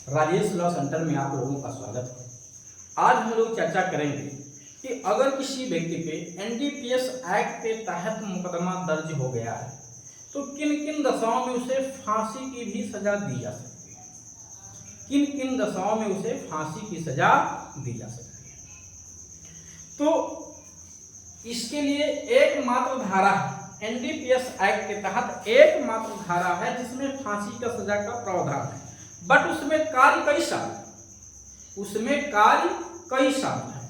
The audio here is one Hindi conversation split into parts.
राजेश लॉ सेंटर में आप लोगों का स्वागत है। आज हम लोग चर्चा करेंगे कि अगर किसी व्यक्ति पे एनडीपीएस एक्ट के तहत मुकदमा दर्ज हो गया है तो किन किन दशाओं में उसे फांसी की भी सजा दी जा सकती है। किन किन दशाओं में उसे फांसी की सजा दी जा सकती है। तो इसके लिए एकमात्र धारा है, एनडीपीएस एक्ट के तहत एकमात्र धारा है जिसमें फांसी का सजा का प्रावधान है। बट उसमें कार्य कई साल है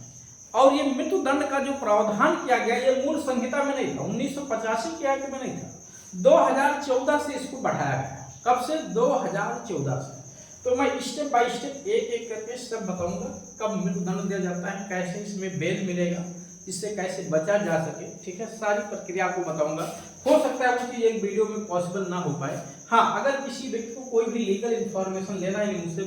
और ये मृत्यु दंड का जो प्रावधान किया गया ये मूल संहिता में नहीं था, 1985 के एक्ट में नहीं था, 2014 से इसको बढ़ाया गया। कब से? 2014 से। तो मैं स्टेप बाय स्टेप एक एक करके सब बताऊंगा कब मृत्यु दंड दिया जाता है, कैसे इसमें बेल मिलेगा, इससे कैसे बचा जा सके। ठीक है, सारी प्रक्रिया आपको बताऊंगा। हो सकता है वो चीज एक वीडियो में पॉसिबल ना हो पाए। हाँ, अगर किसी व्यक्ति को कोई भी लीगल इंफॉर्मेशन लेना है, मुझसे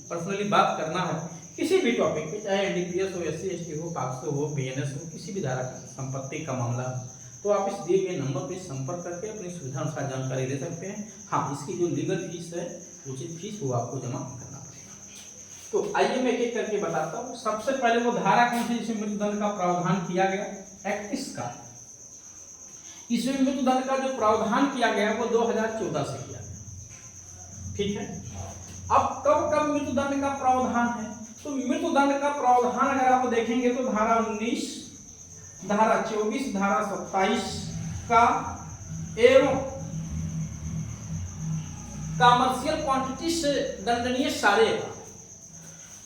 पर्सनली बात करना है किसी भी टॉपिक पे, चाहे एनडीपीएस हो, एससी एसटी हो, पॉक्सो हो, बीएनएस हो, किसी भी धारा का संपत्ति का मामला हो, तो आप इस दिए गए नंबर पर संपर्क करके अपनी सुविधा अनुसार जानकारी ले सकते हैं। हाँ, इसकी जो लीगल फीस है, उचित फीस वो आपको जमा करना पड़ेगा। तो आइए मैं एक एक करके बताता हूँ। सबसे पहले वो धारा कौन सी जिसमें मृत्युदंड का प्रावधान किया गया? 31 का। इसमें मृत्युदंड का जो प्रावधान किया गया वो 2014 से किया गया। ठीक है, अब कब कब मृत्युदंड का प्रावधान है? तो मृत्युदंड का प्रावधान अगर आप देखेंगे तो धारा 19, धारा 24, धारा 27 का एवं कमर्शियल क्वांटिटी से दंडनीय सारे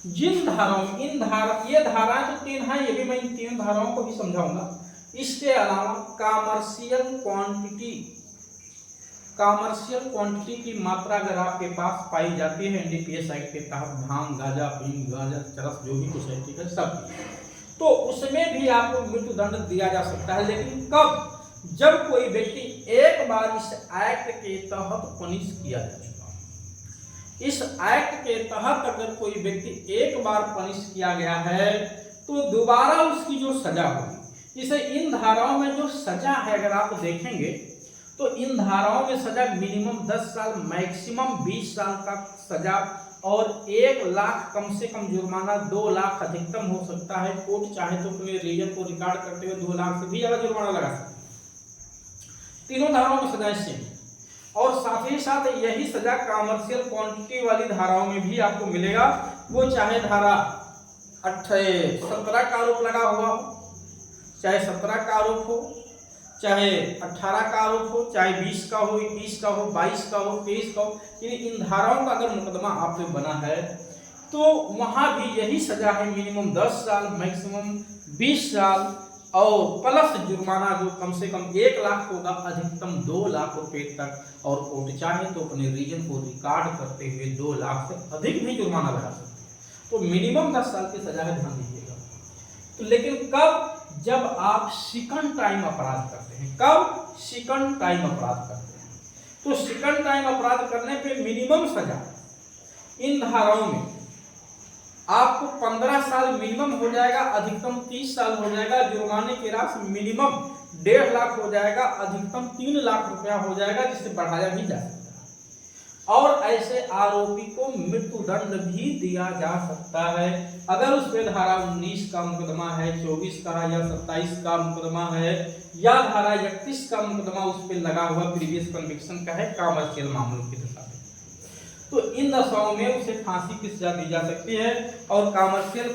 जिन धाराओं में ये धाराएं जो 3 हैं, ये भी मैं इन 3 धाराओं को भी समझाऊंगा। इसके अलावा कमर्शियल क्वांटिटी की मात्रा अगर आपके पास पाई जाती है एनडीपीएस एक्ट के तहत, भांग, गांजा, अफीम, गांजा, चरस, जो भी कुछ है, ठीक है, सब, तो उसमें भी आपको मृत्यु दंड दिया जा सकता है। लेकिन कब? जब कोई व्यक्ति एक बार इस एक्ट के तहत पनिश किया जा चुका है। इस एक्ट के तहत अगर कोई व्यक्ति एक बार पनिश किया गया है तो दोबारा उसकी जो सजा होगी, जैसे इन धाराओं में जो सजा है अगर आप देखेंगे तो इन धाराओं में सजा मिनिमम 10 साल, मैक्सिमम 20 साल का सजा और 1 लाख कम से कम जुर्माना, 2 लाख अधिकतम हो सकता है। कोर्ट चाहे तो अपने रीजन को रिकॉर्ड करते हुए 2 लाख से भी ज्यादा जुर्माना लगा सकते हैं। तीनों धाराओं में सजाएं सेम। और साथ ही साथ यही सजा कमर्शियल क्वांटिटी वाली धाराओं में भी आपको मिलेगा। वो चाहे धारा 17 का आरोप लगा हुआ हो, चाहे 17 का आरोप हो, चाहे 18 का आरोप हो, चाहे 20 का हो, 21 का हो, 22 का हो, 23 का हो, इन धाराओं का अगर मुकदमा आप पे बना है तो वहां भी यही सजा है, मिनिमम 10 साल, मैक्सिमम 20 साल और प्लस जुर्माना जो कम से कम 1 लाख होगा, अधिकतम 2 लाख रुपए तक। और कोर्ट चाहे तो अपने रीजन को रिकॉर्ड करते हुए 2 लाख से अधिक भी जुर्माना लगा सकते हैं। तो मिनिमम 10 साल की सजा है, ध्यान दीजिएगा। तो लेकिन कब? जब आप सेकंड टाइम अपराध करते हैं। कब? सेकंड टाइम अपराध करते हैं। तो सेकंड टाइम अपराध करने पे मिनिमम सजा इन धाराओं में आपको 15 साल मिनिमम हो जाएगा, अधिकतम 30 साल हो जाएगा। जुर्माने की राशि मिनिमम 1.5 लाख हो जाएगा, अधिकतम 3 लाख रुपया हो जाएगा, जिसे बढ़ाया भी जा सकता है। और ऐसे आरोपी को मृत्यु दंड भी दिया जा सकता है अगर उस पे धारा 19 का मुकदमा है, 24 का या 27 का मुकदमा है, या धारा 31 का मुकदमा उस पे लगा हुआ प्रीवियस कन्विक्शन का है क्रिमिनल मामलों की दशा में। तो इन दशाओं में उसे फांसी की सजा दी जा सकती है। और कमर्शियल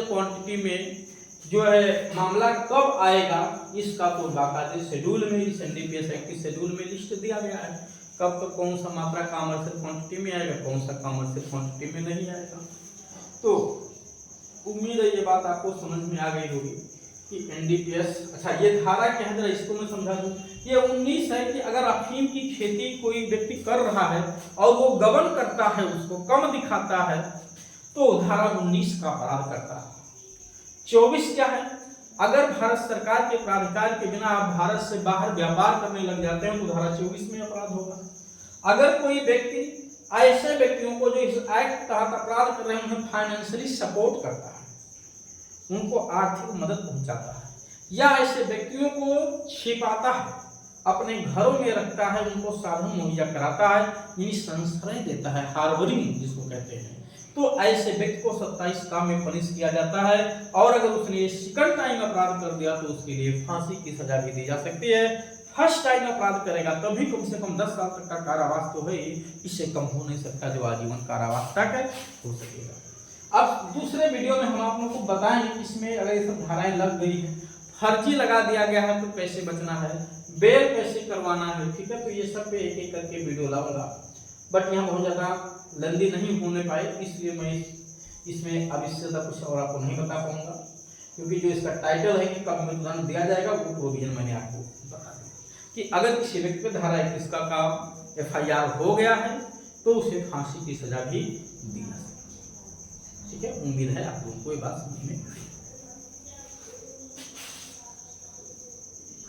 क्वांटिटी में जो है मामला कब आएगा, इसका तो बाकायदे शेड्यूल में, इस एनडीपीएस एक्ट के शेड्यूल में लिस्ट दिया गया है। कब तक कौन सा मात्रा कमर्शियल क्वांटिटी में आएगा, कौन सा कमर्शियल क्वांटिटी में नहीं आएगा। तो उम्मीद है ये बात आपको समझ में आ गई होगी कि एनडीपीएस, अच्छा ये धारा क्या है, इसको मैं समझा दूं। ये 19 है कि अगर अफीम की खेती कोई व्यक्ति कर रहा है और वो गबन करता है, उसको कम दिखाता है, तो धारा 19 का अपराध करता है। 24 क्या है? अगर भारत सरकार के प्राधिकार के बिना आप भारत से बाहर व्यापार करने लग जाते हैं तो धारा 24 में अपराध होगा। अगर कोई व्यक्ति ऐसे व्यक्तियों को जो इस एक्ट के तहत अपराध कर रहे हैं फाइनेंशियली सपोर्ट करता है, उनको आर्थिक मदद पहुंचाता है, या ऐसे व्यक्तियों को छिपाता है, अपने घरों में रखता है, उनको साधन मुहैया कराता है, यानी संश्रय देता है, हार्बरिंग जिसको कहते हैं, तो ऐसे व्यक्ति को 27 काम में पनिश किया जाता है। और अगर उसने सेकंड टाइम अपराध कर दिया तो उसके लिए फांसी की सजा भी दी जा सकती है। फर्स्ट टाइम अपराध करेगा तभी कम से कम 10 साल तक का कारावास तो है, इससे कम हो नहीं सकता, जो आजीवन कारावास तक हो सकेगा। अब दूसरे वीडियो में हम आप लोगों को बताएंगे इसमें अगर ये सब धाराएं लग गई है, फर्जी लगा दिया गया है तो कैसे बचना है, बेल कैसे करवाना है, ठीक है। तो ये सब पे एक एक करके वीडियो लाऊंगा, बट यहाँ बहुत ज़्यादा लंबी नहीं होने पाए, इसलिए मैं इसमें अब इससे ज़्यादा कुछ और आपको नहीं बता पाऊंगा, क्योंकि जो इसका टाइटल है कि कब मृत्युदंड दिया जाएगा वो प्रोविजन मैंने आपको बता दिया कि अगर किसी व्यक्ति पर धारा 21 का काम FIR हो गया है तो उसे फांसी की सजा भी दी जा सकती है। ठीक है, उम्मीद है आप लोगों को ये बात समझ में